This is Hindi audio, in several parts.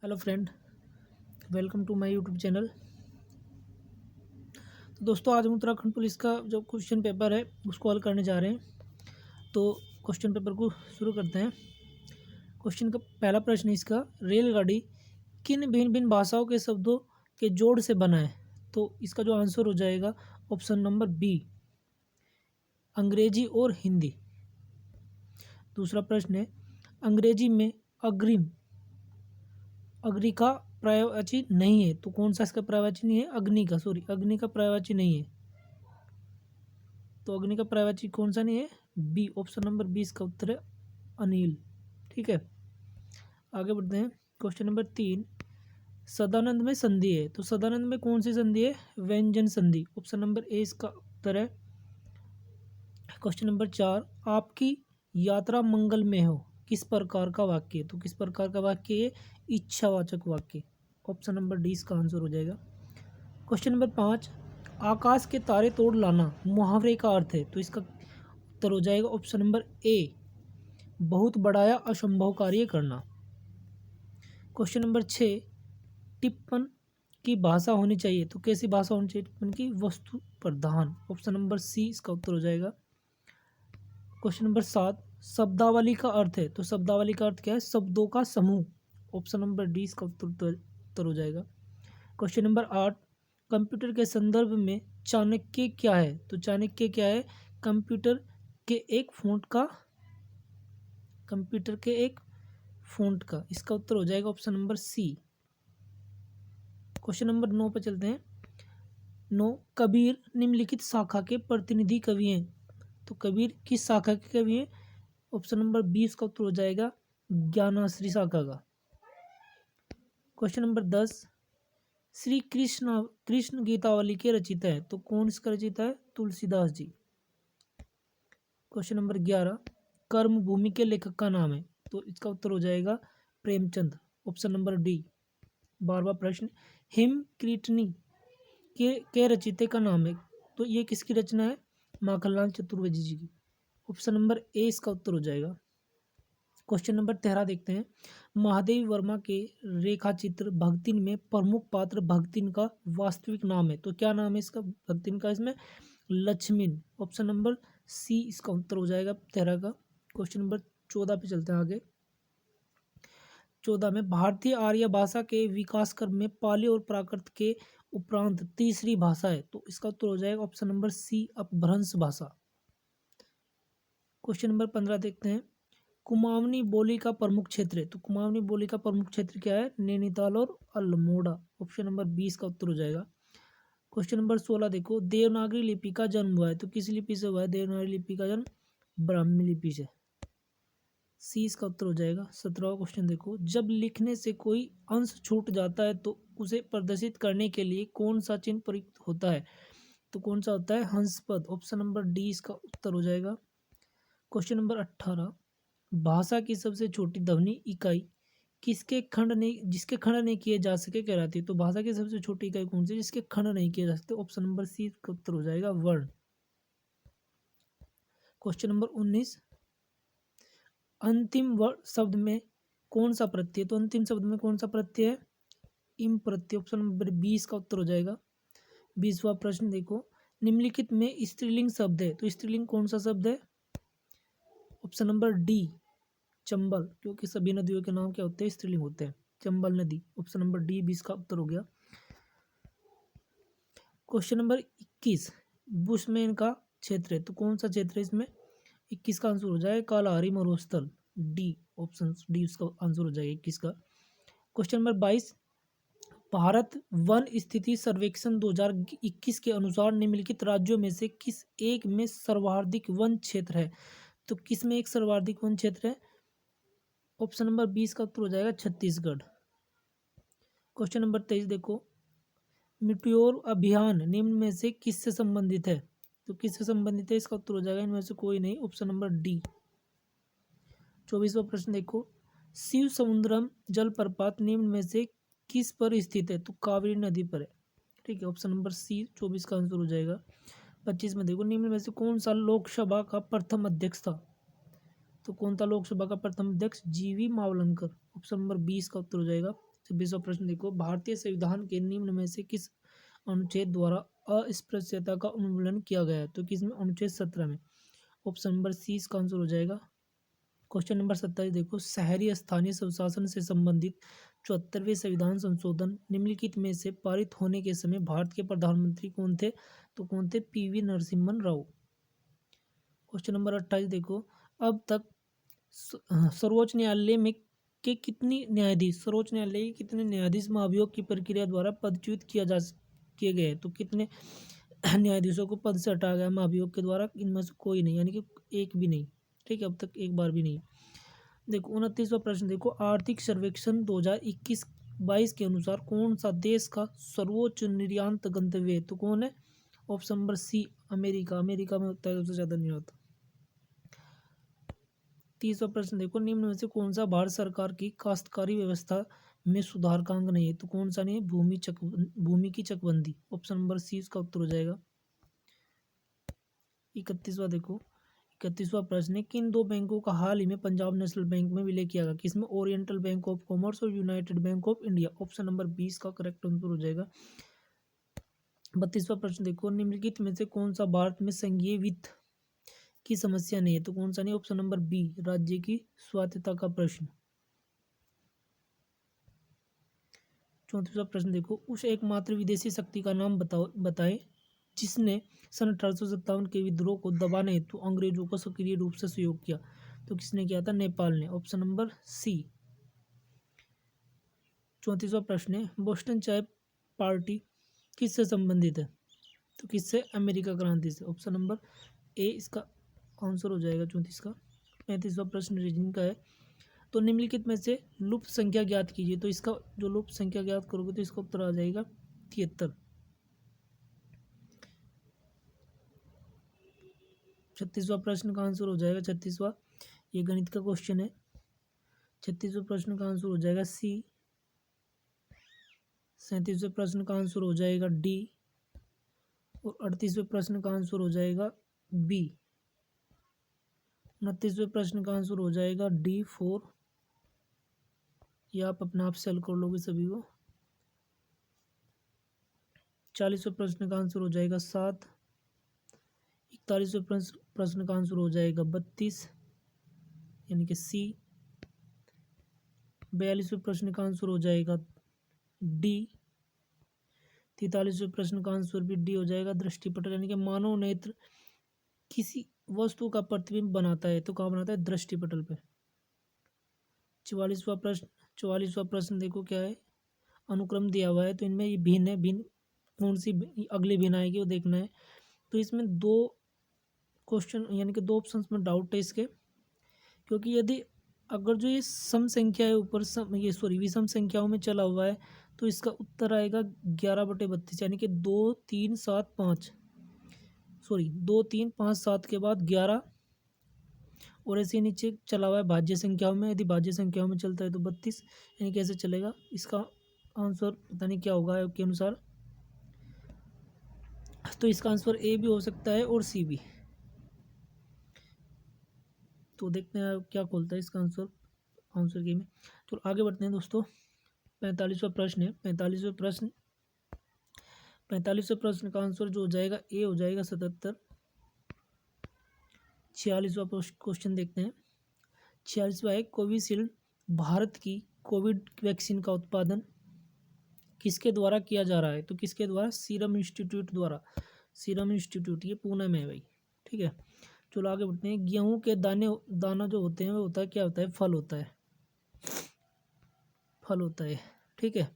Hello friend, welcome to my YouTube channel. तो दोस्तों, आज हम उत्तराखंड पुलिस का जो क्वेश्चन पेपर है उसको हल करने जा रहे हैं। तो क्वेश्चन पेपर को शुरू करते हैं। क्वेश्चन का पहला प्रश्न है इसका, रेलगाड़ी किन भिन्न भिन्न भाषाओं के शब्दों के जोड़ से बना है? तो इसका जो आंसर हो जाएगा ऑप्शन नंबर बी, अंग्रेजी और हिंदी। दूसरा प्रश्न है, अंग्रेजी में अग्रिम अग्नि का पर्यायवाची नहीं है, तो कौन सा इसका पर्यायवाची नहीं है? अग्नि का पर्यायवाची नहीं है। तो अग्नि का पर्यायवाची कौन सा नहीं है? बी, ऑप्शन नंबर 20 का उत्तर है अनिल। ठीक है, आगे बढ़ते हैं। क्वेश्चन नंबर 3, सदानंद में संधि है, तो सदानंद में कौन सी संधि है? व्यंजन संधि। ऑप्शन नंबर ए इसका उत्तर है। क्वेश्चन नंबर 4, आपकी यात्रा मंगल में हो, किस प्रकार का वाक्य है? तो किस प्रकार का वाक्य है? इच्छावाचक वाक्य। ऑप्शन नंबर डी इसका आंसर हो जाएगा। क्वेश्चन नंबर 5, आकाश के तारे तोड़ लाना मुहावरे का अर्थ है, तो इसका उत्तर हो जाएगा ऑप्शन नंबर ए, बहुत बड़ा या असंभव कार्य करना। क्वेश्चन नंबर 6, टिप्पण की भाषा होनी चाहिए, तो कैसी भाषा होनी चाहिए टिप्पण की? वस्तु प्रधान। ऑप्शन नंबर सी इसका उत्तर हो जाएगा। क्वेश्चन नंबर 7, शब्दावली का अर्थ है, तो शब्दावली का अर्थ क्या है? शब्दों का समूह। ऑप्शन नंबर डी इसका उत्तर हो जाएगा। क्वेश्चन नंबर 8, कंप्यूटर के संदर्भ में चाणक्य क्या है? तो चाणक्य क्या है? कंप्यूटर के एक फ़ॉन्ट का। इसका उत्तर हो जाएगा option number C. Question number 9 पर चलते हैं। 9, कबीर निम्नलिखित शाखा के प्रतिनिधि कवि हैं, तो कबीर किस शाखा के कवि हैं? ऑप्शन नंबर 20 का उत्तर हो जाएगा ज्ञानाश्री शाखा का। क्वेश्चन नंबर 10, श्री कृष्ण गीतावली के रचयिता है, तो कौन इसका रचयिता है? तुलसीदास जी। क्वेश्चन नंबर 11, कर्म भूमि के लेखक का नाम है, तो इसका उत्तर हो जाएगा प्रेमचंद। Option number D. 12वां प्रश्न, हिम कीर्तनी के रचयिता का नाम है, तो ये किसकी रचना है? माखनलाल चतुर्वेदी जी की। ऑप्शन नंबर ए इसका उत्तर हो जाएगा। क्वेश्चन नंबर 13 देखते हैं। महादेवी वर्मा के रेखाचित्र भगतिन में प्रमुख पात्र भगतिन का वास्तविक नाम है, तो क्या नाम है इसका भगतिन का? इसमें लक्ष्मण। ऑप्शन नंबर सी इसका उत्तर हो जाएगा 13 का। क्वेश्चन नंबर 14 पे चलते हैं आगे। 14 में, भारतीय आर्य भाषा के विकास क्रम में पाली और प्राकृत के उपरांत तीसरी भाषा है, तो इसका उत्तर हो जाएगा ऑप्शन नंबर सी, अपभ्रंश भाषा। क्वेश्चन नंबर 15 देखते हैं। कुमाऊनी बोली का प्रमुख क्षेत्र है, तो कुमाऊनी बोली का प्रमुख क्षेत्र क्या है? नैनीताल और अल्मोड़ा। ऑप्शन नंबर 20 का उत्तर हो जाएगा। क्वेश्चन नंबर 16 देखो, देवनागरी लिपि का जन्म हुआ है, तो किस लिपि से हुआ है देवनागरी लिपि का जन्म? ब्राह्मी लिपि से। सी इसका उत्तर हो जाएगा। 17वां क्वेश्चन देखो, जब लिखने से कोई अंश छूट जाता है तो उसे प्रदर्शित करने के लिए कौन सा चिन्ह प्रयुक्त होता है? तो कौन सा होता है? हंसपद। ऑप्शन नंबर डी इसका उत्तर हो जाएगा। क्वेश्चन नंबर 18, भाषा की सबसे छोटी ध्वनि इकाई जिसके खंड नहीं किए जा सके कहलाती है, तो भाषा की सबसे छोटी इकाई कौन सी जिसके खंड नहीं किए जा सकते? ऑप्शन नंबर सी का उत्तर हो जाएगा वर्ण। क्वेश्चन नंबर 19, अंतिम शब्द में कौन सा प्रत्यय? तो अंतिम शब्द में कौन सा प्रत्यय है? इम प्रत्यय। ऑप्शन नंबर 20 का उत्तर हो जाएगा। 20वां प्रश्न देखो, निम्नलिखित में स्त्रीलिंग शब्द है, तो स्त्रीलिंग कौन सा शब्द है? ऑप्शन नंबर डी, चंबल, क्योंकि सभी नदियों के नाम क्या होते हैं? स्त्रीलिंग होते हैं। चंबल नदी। ऑप्शन नंबर डी 20 का उत्तर हो गया। क्वेश्चन नंबर 21, बुशमैन का क्षेत्र है, तो कौन सा क्षेत्र है इसमें? 21 का आंसर हो जाएगा कालाहारी मरुस्थल। डी, ऑप्शन डी उसका आंसर हो जाएगा 21 का। क्वेश्चन नंबर 22, भारत वन स्थिति सर्वेक्षण 2021 के अनुसार निम्नलिखित राज्यों में से किस एक में सर्वाधिक वन क्षेत्र है? तो किस में एक सर्वाधिक वन क्षेत्र है? ऑप्शन नंबर 20 का उत्तर हो जाएगा छत्तीसगढ़। क्वेश्चन नंबर 23 देखो, मिट्योर अभियान निम्न में से किससे संबंधित है? तो किससे संबंधित है? इसका उत्तर हो जाएगा इनमें से कोई नहीं, ऑप्शन नंबर डी। 24वां प्रश्न देखो, शिव समुद्रम जलप्रपात निम्न में से किस पर स्थित है? तो कावेरी नदी पर है। ठीक है, ऑप्शन नंबर सी 24 का आंसर हो जाएगा। 25 में देखो, निम्न में से कौन सा लोकसभा का प्रथम अध्यक्ष था? तो कौन था लोकसभा का प्रथम अध्यक्ष? जीवी मावलंकर। ऑप्शन नंबर 20 का उत्तर हो जाएगा। 26वां प्रश्न देखो, भारतीय संविधान के निम्न में से किस अनुच्छेद द्वारा अस्पृश्यता का उन्मूलन किया गया है? तो किसमें? अनुच्छेद 17 में। ऑप्शन नंबर सी इसका आंसर हो जाएगा। क्वेश्चन नंबर 27 देखो, शहरी स्थानीय स्वशासन से संबंधित 74वें संविधान संशोधन निम्नलिखित में से पारित होने के समय भारत के प्रधानमंत्री कौन थे? तो कौन थे? PV Narasimhan Rao. Question number 28 देखो, अब तक सर्वोच्च न्यायालय में के कितनी न्यायाधीश सर्वोच्च न्यायालय के कितने न्यायाधीश महाभियोग की प्रक्रिया द्वारा पदच्युत किए गए? तो कितने न्यायाधीशों को पद से हटाया गया महाभियोग के द्वारा? इनमें से कोई नहीं, यानी कि एक भी नहीं। ठीक है, अब तक एक बार भी नहीं। देखो 29वां प्रश्न देखो, आर्थिक सर्वेक्षण 2021-22 के अनुसार कौन सा देश का सर्वोच्च निर्यात गंतव्य है? तो कौन है? Option number C America. America में होता है सबसे ज्यादा निर्यात। 30वां प्रश्न देखो, निम्न में से कौन सा भारत सरकार की काश्तकारी व्यवस्था में सुधार का अंग नहीं है? तो कौन सा नहीं है? भूमि की चकबंदी। ऑप्शन नंबर सी इसका उत्तर हो जाएगा। 31वां देखो, 31वां प्रश्न है, किन दो बैंकों का हाल ही में पंजाब नेशनल बैंक में विलय किया गया? किसमें? ओरिएंटल बैंक ऑफ कॉमर्स और United bank of India. Option number 20 का करेक्ट आंसर हो जाएगा। 32वां प्रश्न देखो, निम्नलिखित में से कौन सा भारत में संघीय वित्त की समस्या नहीं है? तो कौन सा नहीं? ऑप्शन नंबर बी राज्य की स्वायत्तता का प्रश्न। 34वां प्रश्न देखो, उस एकमात्र विदेशी शक्ति का नाम बताएं जिसने सन 1857 के विद्रोह को दबाने हेतु अंग्रेजों को सक्रिय रूप से सहयोग किया? तो किसने किया था? नेपाल ने। ऑप्शन नंबर सी। 34वां प्रश्न है, बोस्टन चाय पार्टी किससे संबंधित है? तो किससे? अमेरिका क्रांति से। ऑप्शन नंबर ए इसका आंसर हो जाएगा 34 का। 35वां प्रश्न रीजनिंग का है, तो निम्नलिखित में से लुप्त संख्या ज्ञात कीजिए। तो इसका जो लुप्त संख्या ज्ञात करोगे तो इसका उत्तर आ जाएगा 73। 36वां प्रश्न का आंसर हो जाएगा 36वां, ये गणित का क्वेश्चन है। 36वें प्रश्न का आंसर हो जाएगा सी। 37वें प्रश्न का आंसर हो जाएगा डी और 38वें प्रश्न का आंसर हो जाएगा बी। 29वें प्रश्न का आंसर हो जाएगा D4। ये आप अपने आप सेल कर लोगे सभी को। 40वें प्रश्न का आंसर हो जाएगा 7। 41वें प्रश्न का आंसर हो जाएगा 32 यानी कि सी। 42वें प्रश्न का आंसर हो जाएगा डी। 43वें प्रश्न का आंसर भी डी हो जाएगा। दृष्टिपटल यानी कि मानव नेत्र किसी वस्तु का प्रतिबिंब बनाता है, तो कहाँ बनाता है? दृष्टिपटल पे। 44वां प्रश्न देखो क्या है, अनुक्रम दिया हुआ है तो इनमें ये भिन्न है, भिन्न कौन सी अगली भिन्न आएगी वो देखना है। तो इसमें दो क्वेश्चन यानी कि दो ऑप्शंस में डाउट है इसके, क्योंकि यदि अगर जो ये सम संख्या है ऊपर विषम संख्याओं में चला हुआ है तो इसका उत्तर आएगा 11/32 यानी कि 2 3 7 5 2 3 5 7 के बाद 11 और ऐसे नीचे चला हुआ है भाज्य संख्याओं में। यदि भाज्य संख्याओं में चलता है तो 32 यानी कैसे चलेगा? इसका आंसर पता नहीं क्या होगा के अनुसार। तो इसका आंसर ए भी हो सकता है और सी भी। तो देखते हैं क्या खोलता है इसका आंसर की में। तो आगे बढ़ते हैं दोस्तों। 45वां प्रश्न है। 45वें प्रश्न का आंसर जो हो जाएगा ए हो जाएगा 77। 46वां क्वेश्चन देखते हैं। 46वां है, कोविशील्ड भारत की कोविड वैक्सीन का उत्पादन किसके द्वारा किया जा रहा है? तो किसके द्वारा? सीरम इंस्टीट्यूट द्वारा। सीरम इंस्टीट्यूट ये पुणे में है भाई। ठीक है, चलो आगे बढ़ते हैं। गेहूं के दाना जो होते हैं वो होता है क्या होता है? फल होता है। फल होता है। ठीक है,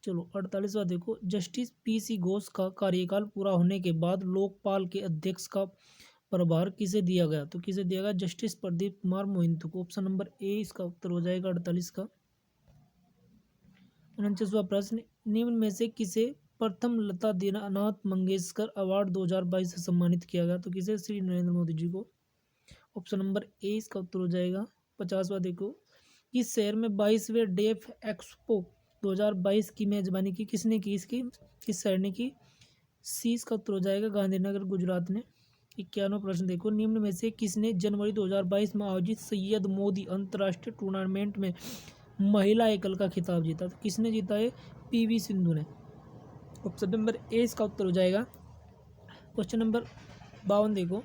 चलो 48वां देखो, जस्टिस पीसी घोष का कार्यकाल पूरा होने के बाद लोकपाल के अध्यक्ष का प्रभार किसे दिया गया? तो किसे दिया गया? जस्टिस प्रदीप कुमार मोहिंतो को। ऑप्शन नंबर ए इसका उत्तर हो जाएगा 48 का। 49वां प्रश्न, निम्न में से किसे प्रथम लता दीनानाथ मंगेशकर अवार्ड 2022 से सम्मानित किया गया? तो किसे? श्री नरेंद्र मोदी जी को। ऑप्शन नंबर ए इसका उत्तर हो जाएगा। 50वां देखो, किस शहर में 22वें डेफ एक्सपो 2022 की मेजबानी की किसने की? इसकी किस शहर ने की? सी इसका उत्तर हो जाएगा गांधीनगर गुजरात ने। 51वां प्रश्न देखो, निम्न में से किसने जनवरी 2022 में आयोजित सैयद मोदी अंतर्राष्ट्रीय टूर्नामेंट में महिला एकल का खिताब जीता? तो किसने जीता है? पीवी सिंधु ने। ऑप्शन नंबर ए इसका उत्तर हो जाएगा। क्वेश्चन नंबर 52 देखो,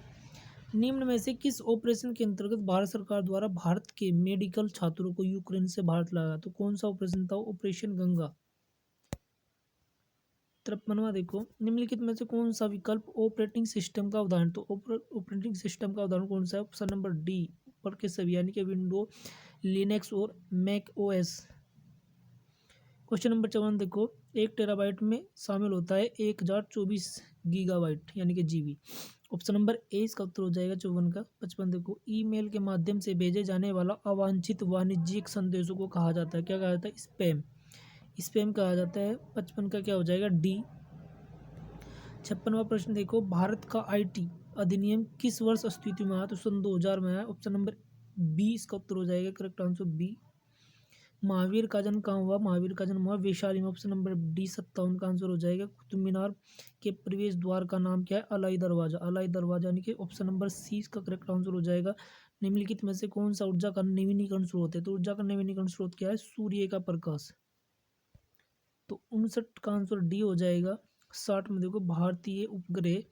निम्न में से किस ऑपरेशन के अंतर्गत भारत सरकार द्वारा भारत के मेडिकल छात्रों को यूक्रेन से भारत लाया? तो कौन सा ऑपरेशन था? ऑपरेशन गंगा। 53वां देखो, निम्नलिखित में से कौन सा विकल्प ऑपरेटिंग सिस्टम का उदाहरण? तो ऑपरेटिंग सिस्टम का उदाहरण कौन सा है? ऑप्शन नंबर डी, ऊपर के सभी, यानी कि विंडो, लिनक्स और मैक ओएस। क्वेश्चन नंबर 54 देखो, 1 टेराबाइट में शामिल होता है 1024 गीगाबाइट यानी कि जीबी। ऑप्शन नंबर ए इसका उत्तर हो जाएगा 54 का। 55 देखो, ईमेल के माध्यम से भेजे जाने वाला अवांछित वाणिज्यिक संदेशों को कहा जाता है? क्या कहा जाता है? स्पैम। स्पैम कहा जाता है। 55 का क्या हो जाएगा? डी। 56वां प्रश्न देखो, भारत का आईटी अधिनियम किस वर्ष अस्तित्व में आया? तो सन 2000 में आया। ऑप्शन नंबर बी इसका उत्तर हो जाएगा, करेक्ट आंसर बी। महावीर का जन्म कहाँ हुआ? महावीर का जन्म हुआ वैशाली में। ऑप्शन नंबर डी 57 का आंसर हो जाएगा। कुतुब मीनार के प्रवेश द्वार का नाम क्या है? अलाई दरवाजा। अलाई दरवाजा यानी कि ऑप्शन नंबर सी इसका करेक्ट आंसर हो जाएगा। निम्नलिखित में से कौन सा ऊर्जा का नवीनीकरण स्रोत है? तो ऊर्जा का नवीनीकरण स्रोत क्या है? सूर्य का प्रकाश। तो 59 का आंसर डी हो जाएगा। 60 में देखो, भारतीय उपग्रह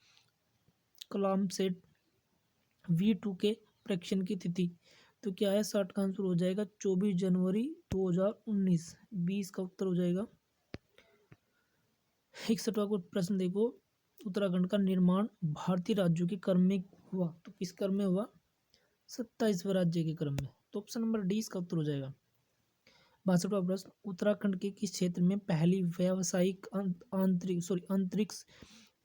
कलामसैट V2 के प्रक्षेपण की तिथि तो क्या है? 60 का आंसर हो जाएगा 24 जनवरी 2019। 20 का उत्तर हो जाएगा। 61वां को प्रश्न देखो, उत्तराखंड का निर्माण भारतीय राज्यों के क्रम में हुआ? तो किस क्रम में हुआ? 27वें राज्य के क्रम में। तो ऑप्शन नंबर डी इसका उत्तर हो जाएगा। 62वां प्रश्न, उत्तराखंड के किस क्षेत्र में पहली व्यावसायिक अंतरिक्ष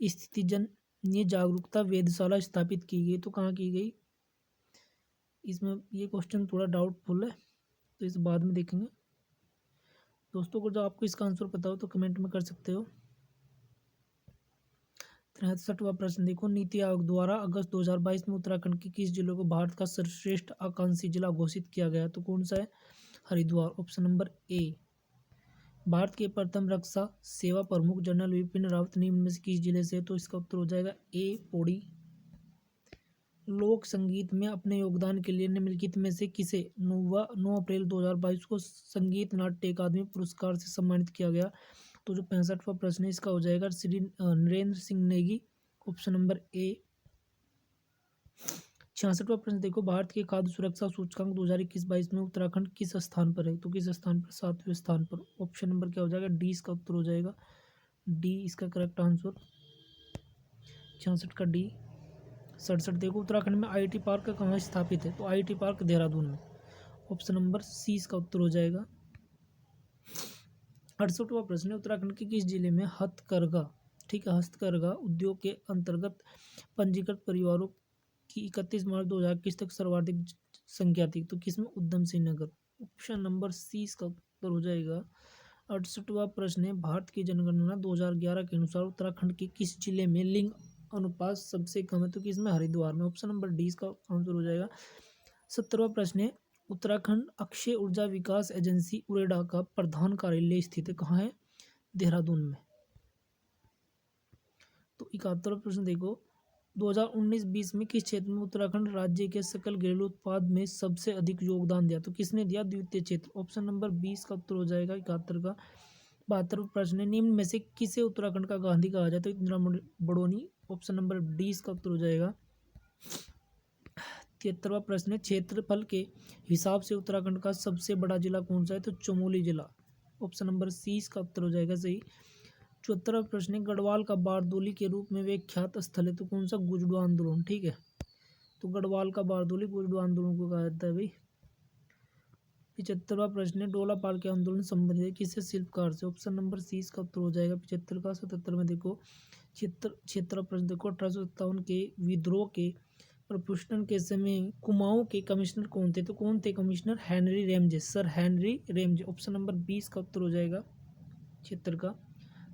स्थितिजन्य जागरूकता वेधशाला स्थापित की गई? तो कहाँ की गई? इसमें ये क्वेश्चन थोड़ा डाउटफुल है, तो इस बाद में देखेंगे। दोस्तों को जो आपको इसका आंसर पता हो तो कमेंट में कर सकते हो। 63वां प्रश्न देखो, नीति आयोग द्वारा अगस्त 2022 में उत्तराखंड के किस जिले को भारत का सर्वश्रेष्ठ आकांक्षी जिला घोषित किया गया? तो कौन सा है? हरिद्वार। ऑप्शन नंबर ए। भारत के प्रथम रक्षा सेवा प्रमुख जनरल विपिन रावत निम्न में से किस जिले से? तो इसका उत्तर हो जाएगा ए, पौड़ी। लोक संगीत में अपने योगदान के लिए निम्नलिखित में से किसे 9 अप्रैल 2022 को संगीत नाट्य अकादमी पुरस्कार से सम्मानित किया गया? तो जो 65वां प्रश्न है इसका हो जाएगा Shri Narendra Singh Negi. Option number A. 66वां प्रश्न देखो, भारत के खाद्य सुरक्षा सूचकांक 2021-22 में उत्तराखंड किस स्थान पर है? तो किस स्थान पर? 7वें स्थान पर। ऑप्शन नंबर क्या हो जाएगा? डी इसका उत्तर हो जाएगा। डी इसका करेक्ट आंसर। 66 का डी। 67 देखो, उत्तराखंड में आईटी पार्क कहाँ स्थापित है? तो आईटी पार्क देहरादून में। ऑप्शन नंबर सी इसका उत्तर हो जाएगा। 68वां प्रश्न है, उत्तराखंड के किस जिले में हथकरघा, ठीक है, हस्तकरघा उद्योग के अंतर्गत पंजीकृत परिवारों की 31 मार्च 2021 तक सर्वाधिक संख्या थी? तो किसमें? उधम सिंह नगर। ऑप्शन नंबर सी इसका उत्तर हो जाएगा। 68वां प्रश्न है, भारत की जनगणना 2011 के अनुसार उत्तराखंड के किस जिले में लिंग अनुपात सबसे कम है? तो किसमें? हरिद्वार में। ऑप्शन नंबर डी इसका आंसर हो जाएगा। 70वां प्रश्न है, उत्तराखंड अक्षय ऊर्जा विकास एजेंसी उरेडा का प्रधान कार्यालय स्थित है कहाँ है? देहरादून में। तो 71वां प्रश्न देखो, 2019-20 में किस क्षेत्र में उत्तराखंड राज्य के सकल घरेलू उत्पाद में सबसे अधिक योगदान दिया? तो किसने दिया? द्वितीय क्षेत्र। ऑप्शन नंबर 20 का उत्तर हो जाएगा 71 का। 72वां प्रश्न है, निम्न में से किसे उत्तराखंड का गांधी कहा जाता है? तो Indira Badoni. Option number D इसका उत्तर हो जाएगा। 73वां प्रश्न है, क्षेत्रफल के हिसाब से उत्तराखंड का सबसे बड़ा जिला कौन सा है? तो चमोली जिला। ऑप्शन नंबर सी इसका उत्तर हो जाएगा सही। 74वां प्रश्न है, गढ़वाल का बारदोली के रूप में विख्यात स्थल है? तो कौन सा? गुजडू आंदोलन। ठीक है, तो गढ़वाल का बारदोली गुजडू आंदोलन को कहा जाता है भाई। 75वां प्रश्न है, डोला पाल के आंदोलन संबंधित है किससे? शिल्पकार से। ऑप्शन नंबर सी इसका उत्तर हो जाएगा 75 का। 77 में देखो, 76वां प्रश्न देखो, 1857 के विद्रोह के प्रपुष्टन के समय कुमाऊं के कमिश्नर कौन थे? तो कौन थे commissioner? Henry Ramsay, sir Henry Ramsay. Option number 20 का उत्तर हो जाएगा 76 का।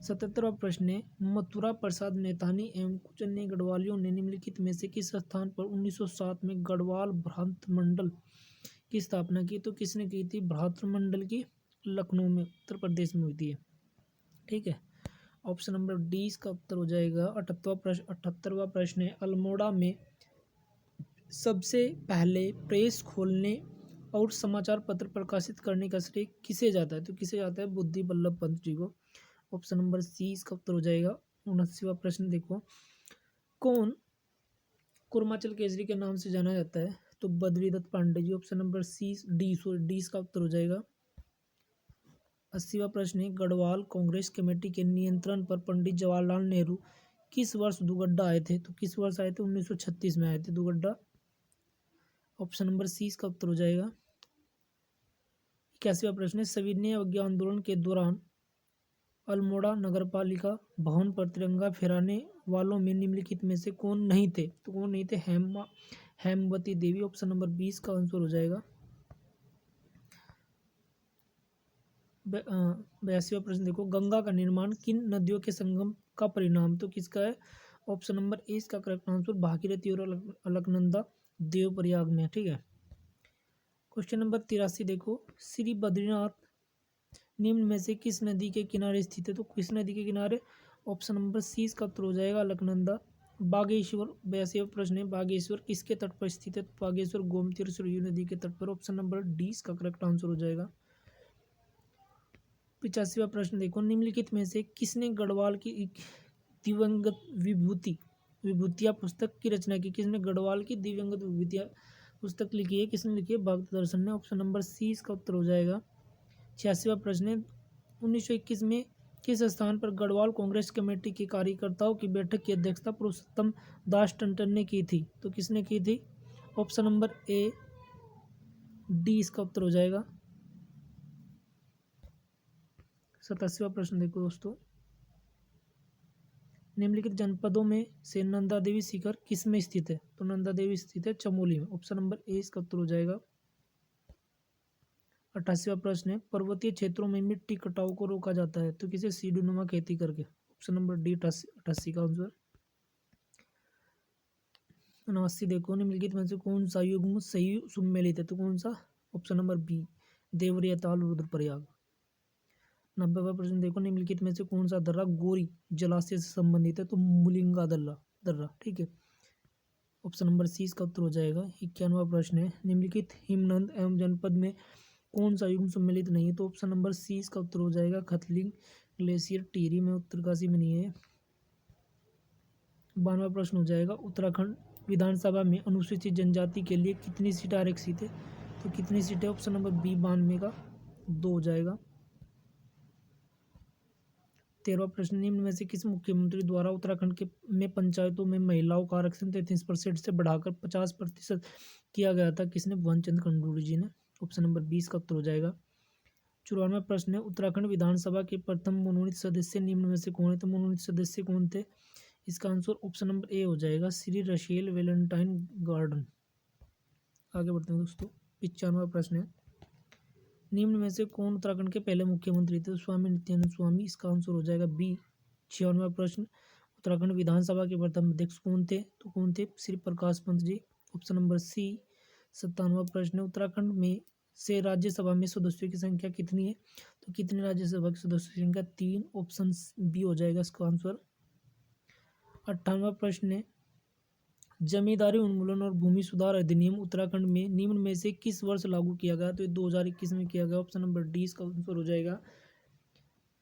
77वां प्रश्न है, मथुरा प्रसाद नैथानी एवं कुछ अन्य गढ़वालियों ने निम्नलिखित में से किस स्थान पर 1907 में गढ़वाल भ्रांत मंडल की स्थापना की? तो किसने की थी? भ्रातृ मंडल की लखनऊ में, उत्तर प्रदेश में हुई थी। ठीक है, ऑप्शन नंबर डी इसका उत्तर हो जाएगा। 78वां प्रश्न है, अल्मोड़ा में सबसे पहले प्रेस खोलने और समाचार पत्र प्रकाशित करने का श्रेय किसे जाता है? तो किसे जाता है? बुद्धि बल्लभ पंत जी को। ऑप्शन नंबर सी इसका उत्तर हो जाएगा। 79वां प्रश्न देखो, कौन कुर्माचल केसरी के नाम से जाना जाता है? तो Badridutt Pandey ji. Option number D इसका उत्तर हो जाएगा। 80वां प्रश्न है, गढ़वाल कांग्रेस कमेटी के नियंत्रण पर पंडित जवाहरलाल नेहरू किस वर्ष दुगड्डा आए थे? तो किस वर्ष आए थे? 1936 में आए थे दुगड्डा। ऑप्शन नंबर सी इसका उत्तर हो जाएगा। 81वां प्रश्न है, सविनय अवज्ञा आंदोलन के दौरान अल्मोड़ा नगरपालिका भवन पर तिरंगा फहराने वालों में निम्नलिखित में से कौन नहीं थे? तो कौन नहीं थे? हेमवती देवी। ऑप्शन नंबर 20 का आंसर हो जाएगा। 82वां प्रश्न देखो, गंगा का निर्माण किन नदियों के संगम का परिणाम? तो किसका है? ऑप्शन नंबर ए इसका करेक्ट आंसर भागीरथी और अलकनंदा देवप्रयाग में। ठीक है। क्वेश्चन नंबर 83 देखो, श्री बद्रीनाथ निम्न में से किस नदी के किनारे स्थित है? तो किस नदी के किनारे? ऑप्शन नंबर सी इसका उत्तर हो जाएगा अलकनंदा। बागेश्वर 82वां प्रश्न है, बागेश्वर किसके तट पर स्थित है? तो बागेश्वर गोमती और सरयू नदी के तट पर। ऑप्शन नंबर डी इसका करेक्ट आंसर हो जाएगा। 85वां प्रश्न देखो, निम्नलिखित में से किसने गढ़वाल की दिवंगत विभूतियाँ पुस्तक की रचना की? किसने गढ़वाल की दिवंगत विभूतियाँ पुस्तक लिखी है? किसने लिखी है? भक्त दर्शन ने। ऑप्शन नंबर सी इसका उत्तर हो जाएगा। 86वां प्रश्न है, 1921 में किस स्थान पर गढ़वाल कांग्रेस कमेटी के कार्यकर्ताओं की बैठक की अध्यक्षता पुरुषोत्तम दास टंडन ने की थी? तो किसने की थी? ऑप्शन नंबर ए डी इसका उत्तर हो जाएगा। 87वां प्रश्न देखो दोस्तों, निम्नलिखित जनपदों में से नंदा देवी शिखर किस में स्थित है? तो नंदा देवी स्थित है चमोली में। ऑप्शन नंबर ए इसका उत्तर हो जाएगा। 88वां प्रश्न है, पर्वतीय क्षेत्रों में मिट्टी कटाव को रोका जाता है तो किसे? सीढ़ीनुमा खेती करके। ऑप्शन नंबर डी 88 का आंसर। 89 देखो, निम्नलिखित में से कौन सा युग्म सही सुमेलित है? तो कौन सा? ऑप्शन नंबर बी देवरिया ताल रुद्रप्रयाग। 90वां प्रश्न देखो, निम्नलिखित में से कौन सा दर्रा गोरी जलाशय से संबंधित है? तो मुलिंगा दर्रा। ठीक है। ऑप्शन नंबर सी इसका उत्तर हो जाएगा। 91वां प्रश्न है, निम्नलिखित हिमनद एवं जनपद में कौन सा युग्म सम्मिलित नहीं है? तो ऑप्शन नंबर सी इसका उत्तर हो जाएगा। खतलिंग ग्लेशियर टिहरी में, उत्तरकाशी में नहीं है। 92वां प्रश्न हो जाएगा, उत्तराखंड विधानसभा में अनुसूचित जनजाति के लिए कितनी सीटें आरक्षित है? तो कितनी सीटें? ऑप्शन नंबर बी 92 का 2 हो जाएगा। 13वां प्रश्न, निम्न में से किस मुख्यमंत्री द्वारा उत्तराखंड के में पंचायतों में महिलाओं का आरक्षण 33% से बढ़ाकर 50% किया गया था? किसने? भुवन चंद्र खंडूरी जी ने। ऑप्शन नंबर 20 का उत्तर हो जाएगा। 94वां प्रश्न है, उत्तराखंड विधानसभा के प्रथम मनोनीत सदस्य निम्न में से कौन है? तो मनोनीत सदस्य कौन थे? इसका आंसर ऑप्शन नंबर ए हो जाएगा, श्री रशेल वेलेंटाइन गार्डन। आगे बढ़ते हैं दोस्तों। 95वां प्रश्न है, निम्न में से कौन उत्तराखंड के पहले मुख्यमंत्री थे? स्वामी नित्यानंद स्वामी। इसका आंसर हो जाएगा बी। 96वां प्रश्न, उत्तराखंड विधानसभा के प्रथम अध्यक्ष कौन थे? तो कौन थे? Shri Prakash Pant ji. Option number C. 97वां प्रश्न है, उत्तराखंड में से राज्यसभा में सदस्यों की संख्या कितनी है? तो कितने राज्यसभा के सदस्यों की संख्या? 3। ऑप्शन बी हो जाएगा इसका आंसर। 58वां प्रश्न है, जमींदारी उन्मूलन और भूमि सुधार अधिनियम उत्तराखंड में निम्न में से किस वर्ष लागू किया गया? तो ये 2021 में किया गया। ऑप्शन नंबर डी इसका आंसर हो जाएगा।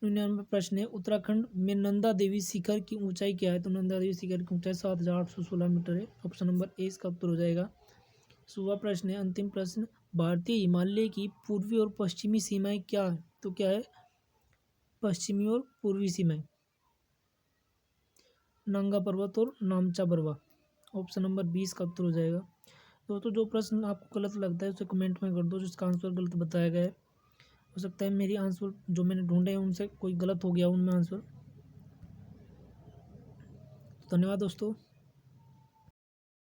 99वां प्रश्न है, उत्तराखंड में नंदा देवी शिखर की ऊंचाई क्या है? तो नंदा देवी शिखर की ऊंचाई 7816 मीटर है। ऑप्शन नंबर ए इसका उत्तर हो जाएगा। 100वां प्रश्न है, अंतिम प्रश्न, भारतीय हिमालय की पूर्वी और पश्चिमी सीमाएं क्या है? तो क्या है? पश्चिमी और पूर्वी सीमाएं नंगा पर्वत और नामचा बरवा। ऑप्शन नंबर 20 का उत्तर हो जाएगा। दोस्तों, जो प्रश्न आपको गलत लगता है उसे कमेंट में कर दो, जिसका आंसर गलत बताया गया है। हो सकता है मेरी आंसर जो मैंने ढूंढे हैं उनसे कोई गलत हो गया उनमें आंसर। धन्यवाद दोस्तों।